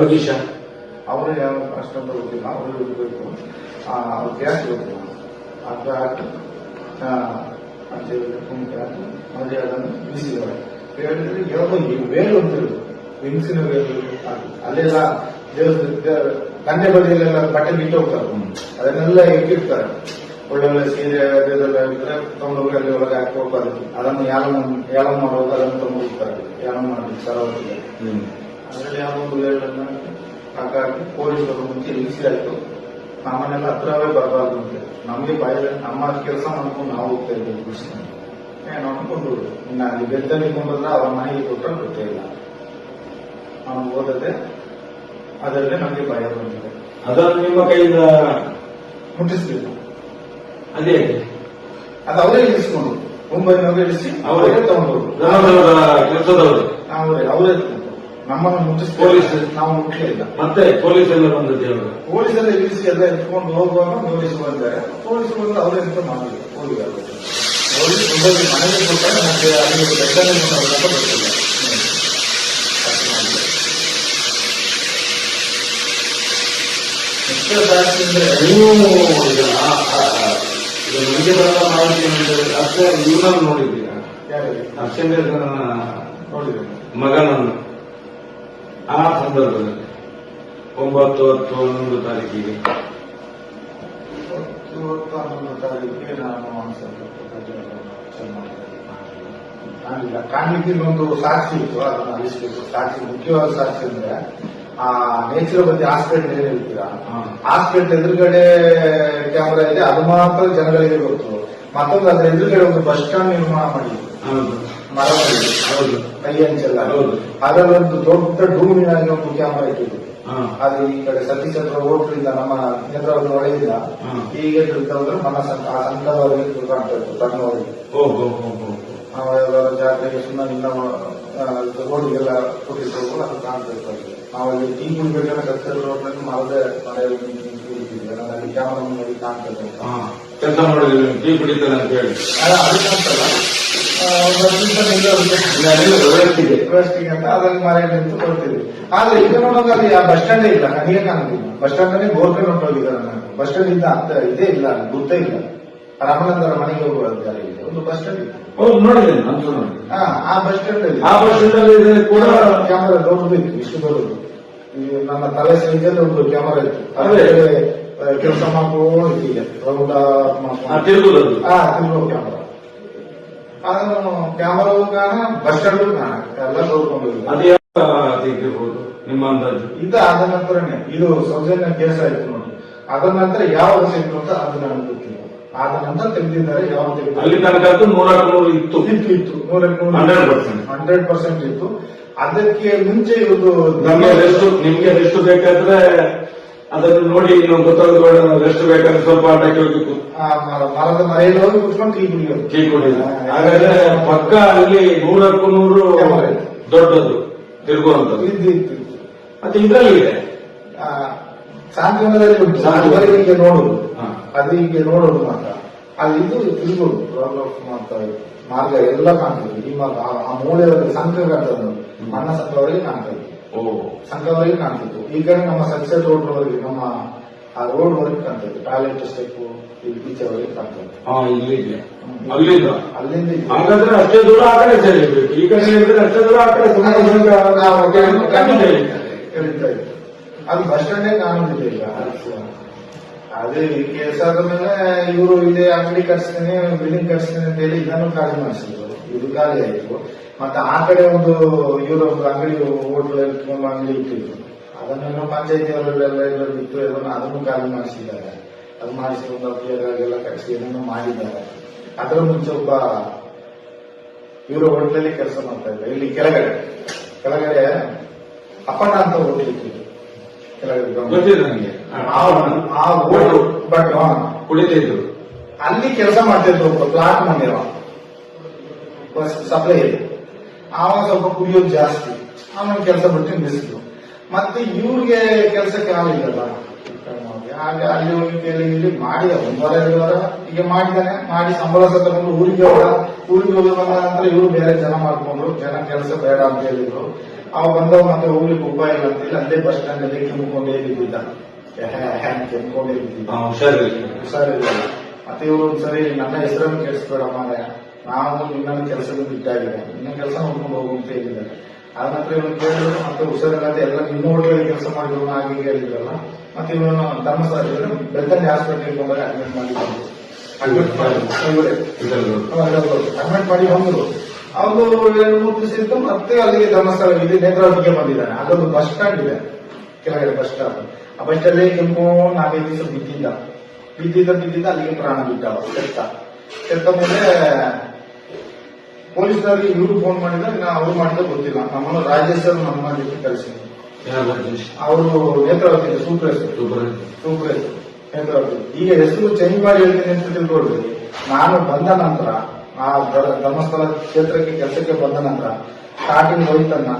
ಜಗದೀಶ ಅವರು ಯಾವ ಅಷ್ಟೊಂದು ಗೊತ್ತಿಲ್ಲ, ಅವರು ಇರಬೇಕು. ಅವ್ರು ಗ್ಯಾಸ್ ಗೊತ್ತಿಲ್ಲ, ಅದು ಹಾಕಿ ಕುಂಕಿ ಹಾಕಿ ಮದುವೆ ಅದನ್ನು ಬಿಸಿದವರು ಹೇಳಿದ್ರೆ ಯಾವುದೋ ವೇಲು ಅಂತಿರೋದು, ಹೆಂಗಸಿನ ವೇಲು ಹಾಕಿ ಅಲ್ಲೆಲ್ಲ ತಂದೆ ಬದಿಯಲ್ಲೆಲ್ಲ ಬಟ್ಟೆ ಬಿಟ್ಟು ಹೋಗ್ತಾರೆ, ಅದನ್ನೆಲ್ಲ ಇಟ್ಟಿರ್ತಾರೆ. ಒಳ್ಳೊಳ್ಳೆ ಸೀರೆ ಅದೆಲ್ಲ ಇದ್ರೆ ತಗೊಂಡೋಗಿ ಅಲ್ಲಿ ಒಳಗೆ ಹಾಕಿ ಹೋಗ್ತಾರೆ. ಅದನ್ನು ಯಾಲಂ ಮಾಡುವಾಗ ಅದನ್ನು ತಗೊಂಡು ಹೋಗ್ತಾರೆ, ಯಾಲಂ ಮಾಡಿ ಸರವತ್ತಿಗೆ. ಅದರಲ್ಲಿ ಯಾವ ಒಂದು ವೇಳನ್ನು ಹಾಕಿ ಪೊಲೀಸರು ಮುಂಚೆ ಇಳಿಸಿ ಆಯ್ತು. ನಮ್ಮನ್ನೆಲ್ಲ ಹತ್ರವೇ ಬರಬಾರ್ದು ಅಂತ ನಮಗೆ ಭಯ, ನಮ್ಮ ಕೆಲಸ ಮಾಡ್ಕೊಂಡು ನಾವು ಹೋಗ್ತಾ ಇದ್ದೇವೆ ಕೃಷ್ಣ ಏನೋ ಅನ್ಕೊಂಡು. ಇನ್ನು ಅಲ್ಲಿ ಬೆತ್ತಲ್ಲಿ ಕೊಂಡ್ರೆ ಅವರ ಮನೆಗೆ ಕೊಟ್ಟರೆ ಗೊತ್ತೇ ಇಲ್ಲ. ನಾವು ಓದದೆ ಅದರಲ್ಲೇ ನಮಗೆ ಭಯ ಬಂದಿದೆ. ಅದನ್ನು ನಿಮ್ಮ ಕೈಯಿಂದ ಮುಟ್ಟಿಸ್ಲಿಲ್ಲ. ಅದೇ ಅದು ಅವರೇ ಇಳಿಸ್ಕೊಂಡು ಮುಂಬೈನವರೇ ಇಳಿಸಿ ಅವರೇ ತಗೊಂಡೋರು, ಕೆಲಸದವರು ಅವರೇ ನಮ್ಮನ್ನು ಮುಟ್ಟಿಸ್ ಪೊಲೀಸ್ ನಾವು ಮುಟ್ಲೇ ಇಲ್ಲ. ಮತ್ತೆ ಪೊಲೀಸ್ ಎಲ್ಲ ಬಂದದ್ದು ಪೊಲೀಸೆಲ್ಲ ಇಳಿಸಿ ಎಲ್ಲ ಎತ್ಕೊಂಡು ಹೋಗುವಾಗ ಪೊಲೀಸರು ಬಂದರೆ ಪೊಲೀಸರು ಬಂದು ಅವರೇ ಎಂತ ಮಾಡಿದ್ರು ಹೋಗಿದ್ದಾರೆ. ಮನೆಗೆ ಕೊಟ್ಟರೆ ಮತ್ತೆ ಅಲ್ಲಿ ಬೆಟ್ಟದಲ್ಲಿ ಬರ್ತಿಲ್ಲ. ಎಷ್ಟೋ ಜಾಸ್ತಿ ಅಂದ್ರೆ ನೀವು ನನಗೆ ಬರುವ ಮಾಹಿತಿ ಅಷ್ಟೇ ಇವನನ್ನು ನೋಡಿದ್ದೀರಾ? ಯಾರಿಗೆ ಅಕ್ಷೇಂದ್ರ ನೋಡಿದ್ರು ಮಗನನ್ನು ಆ ಸಂದರ್ಭದಲ್ಲಿ 9/10/11 ತಾರೀಕಿಗೆ 11 ತಾರೀಕಿಗೆ ನಾನು ಕಾಣ್ಲಿಕ್ಕೆ ಒಂದು ಸಾಕ್ಷಿ ಇತ್ತು, ಅದನ್ನು ಅಳಿಸ್ಬೇಕು. ಸಾಕ್ಷಿ ಮುಖ್ಯವಾದ ಸಾಕ್ಷಿ ಅಂದ್ರೆ ಆ ನೇಚರ್ ಹಾಸ್ಪಿಟಲ್ ಏನ್ ಹೇಳ್ತೀರಾ, ಹಾಸ್ಪಿಟಲ್ ಎದುರುಗಡೆ ಕ್ಯಾಮರಾ ಇದೆ, ಅದು ಮಾತ್ರ ಜನಗಳಿಗೆ ಗೊತ್ತು. ಮತ್ತೊಂದು ಅದ್ರ ಎದುರುಗಡೆ ಒಂದು ಬಸ್ ಸ್ಟಾಂಡ್ ನಿರ್ಮಾಣ ಮಾಡಿದ್ರು, ಮರ ಹೌದು, ಕೈ ಹಂಚಲ್ಲ. ಹೌದು, ಅದರಲ್ಲಿ ಒಂದು ದೊಡ್ಡ ಡೂಮಿನಾಗಿ ಒಂದು ಕ್ಯಾಮರಾ ಇಟ್ಟಿದ್ರು. ಅದು ಈ ಕಡೆ ಸತೀಶ್ ಹತ್ರ ಹೋಟ್ಲಿಂದ ನಮ್ಮ ನೇತ್ರಾವತಿ ಒಳಗಿಂದ ಹೀಗೆ ಹೋದ್ರೆ ಮನ ಆ ಸಂಘದವರಿಗೆ ಕಾಣ್ತಾ ಇತ್ತು, ತನ್ನವರಿಗೆ ಜಾತ್ರೆಗೆ ಸುಮ್ಮನೆ ರೋಡ್ಗೆಲ್ಲ ಕೊಟ್ಟಿದ್ರು, ಅದು ಕಾಣ್ತಾ ಇತ್ತು. ನಾವಲ್ಲಿ ಟೀ ಕುಡಿಬೇಕಾದ್ರೆ ಕಲ್ಚರ್ ರೋಡ್ನಲ್ಲಿ ಮರದೇ ಮನೆಯಲ್ಲಿ ಕುಡಿತಿದ್ವಿ, ಅಲ್ಲಿ ಕ್ಯಾಮರಾ ನೋಡಿ ಕಾಣ್ತಾ ಇತ್ತು. ಕೆಲಸ ಮಾಡಿದ್ವಿ ಟೀ ಕುಡಿತಾರೆ ಅಂತ ಹೇಳಿ ಅದು ಕಾಣ್ತಲ್ಲ, ವ್ಯವಸ್ಥೆಗೆ ಅಂತ ಅದರಲ್ಲಿ ಮನೆಯಲ್ಲಿ ನಿಂತು ಕೊಡ್ತಿದ್ವಿ. ಆದ್ರೆ ಈಗ ನೋಡೋದು ಅಲ್ಲಿ ಆ ಬಸ್ ಸ್ಟ್ಯಾಂಡೇ ಇಲ್ಲ, ನನಗೆ ಕಾಣುತ್ತಿಲ್ಲ. ಬಸ್ ಸ್ಟ್ಯಾಂಡ್ ಅಲ್ಲಿ ಬೋರ್ಕಲ್ ಹೊಂಟೋಗಿದ್ದಾರೆ. ನಾನು ಬಸ್ ಸ್ಟ್ಯಾಂಡ್ ಇಂದ ಇದೇ ಇಲ್ಲ, ಗುರ್ತೇ ಇಲ್ಲ. ರಾಮನಂದರ ಮನೆಗೆ ಹೋಗುವ ಒಂದು ಬಸ್ ಸ್ಟ್ಯಾಂಡ್ ಇತ್ತು, ನೋಡಿದ್ದೇನೆ. ಆ ಬಸ್ ಸ್ಟ್ಯಾಂಡ್ ಅಲ್ಲಿ ಆ ಬಸ್ ಸ್ಟ್ಯಾಂಡ್ ಅಲ್ಲಿ ಕೂಡ ಕ್ಯಾಮರಾ ದೊಡ್ಡದು ಇತ್ತು, ಇಷ್ಟು ದೊಡ್ಡದು. ನನ್ನ ತಲೆ ಸೈಜಲ್ಲಿ ಒಂದು ಕ್ಯಾಮರಾ ಇತ್ತು, ಅದೇ ಕೆಲಸ ಮಾಡ್ಕೊಂಡು ಈಗ ತಿರುಗೋ ಕ್ಯಾಮರಾ. ಅದನ್ನು ಕ್ಯಾಮರಾವು ಕಾಣ, ಬಸ್ ಸ್ಟ್ಯಾಂಡ್ ಕಾಣ, ಎಲ್ಲ ತೋರ್ಕೊಂಡು ನಿಮ್ಮ ಅಂದಾಜು ಇದ್ದ. ಆದ ನಂತರನೇ ಇದು ಸೌಜನ್ಯ ಕೇಸ್ ಆಯ್ತು ನೋಡಿ, ಅದ ನಂತರ ಯಾವ ಇತ್ತು ಅಂತ ಅದು ನನಗೆ ಗೊತ್ತಿಲ್ಲ. ಆದ ನಂತರ ತೆಗೆದಿದ್ದಾರೆ, ಯಾವ ತೆಗೆದು ಅಲ್ಲಿ ತನಕ 100% ಇತ್ತು, 100% ಇತ್ತು. ಅದಕ್ಕೆ ಮುಂಚೆ ಇರುವುದು ನಿಮ್ಗೆ ರೆಸ್ಟ್ ಬೇಕಾದ್ರೆ ಅದನ್ನು ನೋಡಿ ಇನ್ನೊಂದು ಗೊತ್ತಾಗ ರೆಸ್ಟ್ ಬೇಕಾದ್ರೆ ಸ್ವಲ್ಪ ಆಟಕ್ಕೆ ಹೋಗಿತ್ತು. ಮರದ ಮರೆಯಲ್ಲಿ ಹೋಗಿ ಕುತ್ಕೊಂಡು ಟೀ ಕುಡಿಯೋದು. ಹಾಗಾದ್ರೆ ಪಕ್ಕ ಅಲ್ಲಿ 100ಕ್ಕೂ 100 ದೊಡ್ಡದು ತಿರುಗುವಂತದ್ದು ಇತ್ತು. ಮತ್ತೆ ಇದರಲ್ಲಿ ಇದೆ ಸಾಂತ್ವನದಲ್ಲಿ ಉಂಟು, ಹೀಗೆ ನೋಡುದು, ಅದು ಹೀಗೆ ನೋಡೋದು ಮಾತ್ರ. ಅಲ್ಲಿ ಇದು ತಿರುಗೋದು ಮಾರ್ಗ ಎಲ್ಲ ಕಾಣ್ತದೆ. ಈ ಮಾರ್ಗ ಆ ಮೂಲೆಯವರೆಗೆ ಸಂಘ ಕಾಣ್ತದೆ, ಅಣ್ಣ ಸಂಘವರೆಗೆ ಕಾಣ್ತದೆ, ಸಂಘವರೆಗೆ ಕಾಣ್ತಿತ್ತು. ಈ ಕಡೆ ನಮ್ಮ ಸಕ್ಸೆಸ್ ರೋಡ್ ವರೆಗೆ, ನಮ್ಮ ಆ ರೋಡ್ ವರೆಗೆ ಕಾಣ್ತದೆ, ಟಾಯ್ಲೆಟ್ ಸ್ಟೆಪ್ ಈಚೆವರೆಗೆ ಕಾಣ್ತದೆ. ಅಲ್ಲಿಂದ ಹಾಗಾದ್ರೆ ಅಷ್ಟೇ ದೂರ ಆ ಕಡೆ ಸರಿಬೇಕು, ಈ ಕಡೆ ಅಷ್ಟೇ ದೂರ ಆ ಕಡೆ ಕಳೀತಾ ಇತ್ತು. ಅದು ಬಸ್ ಸ್ಟ್ಯಾಂಡೇ ಕಾಣುದಿಲ್ಲ ಈಗ. ಅದೇ ಕೇಸ್ ಆದ ಮೇಲೆ ಇವರು ಇಲ್ಲೇ ಅಂಗಡಿ ಕಟ್ಸ್ತೇನೆ, ಬಿಲ್ಡಿಂಗ್ ಕಟ್ಸ್ತೇನೆ ಅಂತ ಹೇಳಿ ಇದನ್ನು ಖಾಲಿ ಮಾಡಿಸಿದ್ರು. ಇದು ಖಾಲಿ ಆಯ್ತು. ಮತ್ತೆ ಆ ಕಡೆ ಒಂದು ಇವರು ಒಂದು ಅಂಗಡಿ ಹೋಟ್ಲ್ ಇಟ್ಕೊಂಡು ಅಂಗಡಿ ಇಟ್ಟಿದ್ರು, ಅದನ್ನೆಲ್ಲ ಪಂಚಾಯತಿ ಅವರೆಲ್ಲ ಬಿಟ್ಟು ಅದನ್ನು ಖಾಲಿ ಮಾಡಿಸಿದ್ದಾರೆ. ಅದು ಮಾಡಿಸಿ ಒಂದು ಅಭಿಯಾಗೆಲ್ಲ ಕಟ್ಸಿ ಏನನ್ನು ಮಾಡಿದ್ದಾರೆ. ಅದರ ಮುಂಚೆ ಒಬ್ಬ ಇವರು ಹೋಟ್ಲಲ್ಲಿ ಕೆಲಸ ಮಾಡ್ತಾ ಇದ್ದಾರೆ. ಇಲ್ಲಿ ಕೆಳಗಡೆ ಅಪ್ಪಣ್ಣ ಅಂತ ಹೋಟ್ಲ್ ಇಟ್ಟಿದ್ರು ಕೆಳಗಡೆ. ಬಟ್ ಕುಡಿತಿದ್ರು, ಅಲ್ಲಿ ಕೆಲಸ ಮಾಡ್ತಿದ್ರು. ಒಬ್ಬ ಪ್ಲಾಟ್ ಮಾಡಿರೋ ಸಪ್ಲೈ ಇದೆ, ಆವಾಗ ಸ್ವಲ್ಪ ಕುಡಿಯೋದು ಜಾಸ್ತಿ, ಆಮೇಲೆ ಕೆಲಸ ಬಿಟ್ಟು ನಿಲ್ಲಿಸಿದ್ರು. ಮತ್ತೆ ಇವ್ರಿಗೆ ಕೆಲಸಕ್ಕೆ ಆಗಿಲ್ಲಲ್ಲ, ಹಾಗೆ ಅಲ್ಲಿ ಹೋಗಿ ಕೇಳಿ ಇಲ್ಲಿ ಮಾಡಿದ 1 ವಾರ ಈಗ ಮಾಡಿದಾನೆ. ಮಾಡಿ ಸಂಬಳ ಸಹ ತಗೊಂಡು ಊರಿಗೆ ಹೋದ. ಊರಿಗೆ ಹೋಗಿ ಬಂದ ನಂತರ ಇವರು ಬೇರೆ ಜನ ಮಾಡ್ಕೊಂಡ್ರು. ಜನ ಕೆಲಸ ಬೇಡ ಅಂತ ಹೇಳಿದ್ರು. ಅವ ಬಂದವ ಮತ್ತೆ ಹೋಗ್ಲಿಕ್ಕೆ ಉಪಾಯ ಇಲ್ಲ ಅಂತೇಳಿ ಅಲ್ಲೇ ಬಸ್ ಸ್ಟ್ಯಾಂಡ್ ಅಲ್ಲಿ ಕೆಮ್ಕೊಂಡೇ ಬಿದ್ದಿದ್ದ. ಕೆಮ್ಕೊಂಡೇ ಬಿದ್ದಿದ್ದ, ಹುಷಾರಿಲ್ಲ. ಮತ್ತೆ ಇವರು ಸರಿ ನನ್ನ ಹೆಸರನ್ನು ಕೆಡಿಸ್ಬೇಡ ಮಾರಾಯ, ನಾವು ನಿನ್ನ ಕೆಲಸದ ಬಿಟ್ಟಾಗಿದೆ, ನಿನ್ನ ಕೆಲಸ ನೋಡ್ಕೊಂಡು ಹೋಗು ಅಂತ ಹೇಳಿದ್ದಾರೆ. ಆದ ನಂತರ ಇವನು ಕೇಳಿದ್ರು, ಮತ್ತೆ ಹುಷಾರಿಲ್ಲದೆ ಎಲ್ಲ ನಿಮ್ಮ ಹೋಟೆಲ್ ಕೆಲಸ ಮಾಡಿದ್ರು ಹಾಗೆ ಹೇಳಿದ್ರಲ್ಲ. ಮತ್ತೆ ಇವನು ಧರ್ಮಸ್ಥಳ ಬೆಳ್ತಂಡಿ ಹಾಸ್ಪಿಟಲ್ ಬಂದಾಗ ಅಡ್ಮಿಟ್ ಮಾಡಿ ಬಂದ್ರು. ಅಡ್ಮಿಟ್ ಮಾಡಿ ಬಂದ್ರು. ಅವರು 2-3 ದಿವಸ ಇತ್ತು. ಮತ್ತೆ ಅಲ್ಲಿಗೆ ಧರ್ಮಸ್ಥಳ ಇಲ್ಲಿ ನೇತ್ರಾವತಿಗೆ ಬಂದಿದ್ದಾನೆ. ಅದೊಂದು ಬಸ್ ಸ್ಟ್ಯಾಂಡ್ ಇದೆ ಕೆಳಗಡೆ, ಬಸ್ ಸ್ಟಾಪ್. ಆ ಬಸ್ ಸ್ಟ್ಯಾಂಡ್ ಕೆಂಪು 4-5 ದಿವಸ ಬಿದ್ದಿದ್ದ ಅಲ್ಲಿಗೆ ಪ್ರಾಣ ಬಿಟ್ಟ. ಕೆತ್ತ ಮೇಲೆ ಪೊಲೀಸರಿಗೆ ಇವರು ಫೋನ್ ಮಾಡಿದ್ರೆ ಅವ್ರು ಮಾಡಿದ್ರೆ ಗೊತ್ತಿಲ್ಲ. ನಮ್ಮನ್ನು ರಾಜೇಶ್ ಅವರು ನಮ್ಮ ಜೊತೆ ಕಳಿಸಿದ್ರು. ಅವರು ನೇತ್ರಾವತಿ ಸೂಪರ್ ನೇತ್ರಾವತಿ. ಈಗ ಹೆಸರು ಚೇಂಜ್ ಮಾಡಿ ಹೇಳ್ತೀನಿ ಅಂತ ತಿಳ್ಕೊಳ್ರಿ. ನಾನು ಬಂದ ನಂತರ ಆ ಧರ್ಮಸ್ಥಳ ಕ್ಷೇತ್ರಕ್ಕೆ ಕೆಲಸಕ್ಕೆ ಬಂದ ನಂತರ ಸ್ಟಾರ್ಟಿಂಗ್ ಹೋಯ್ತನ್ನ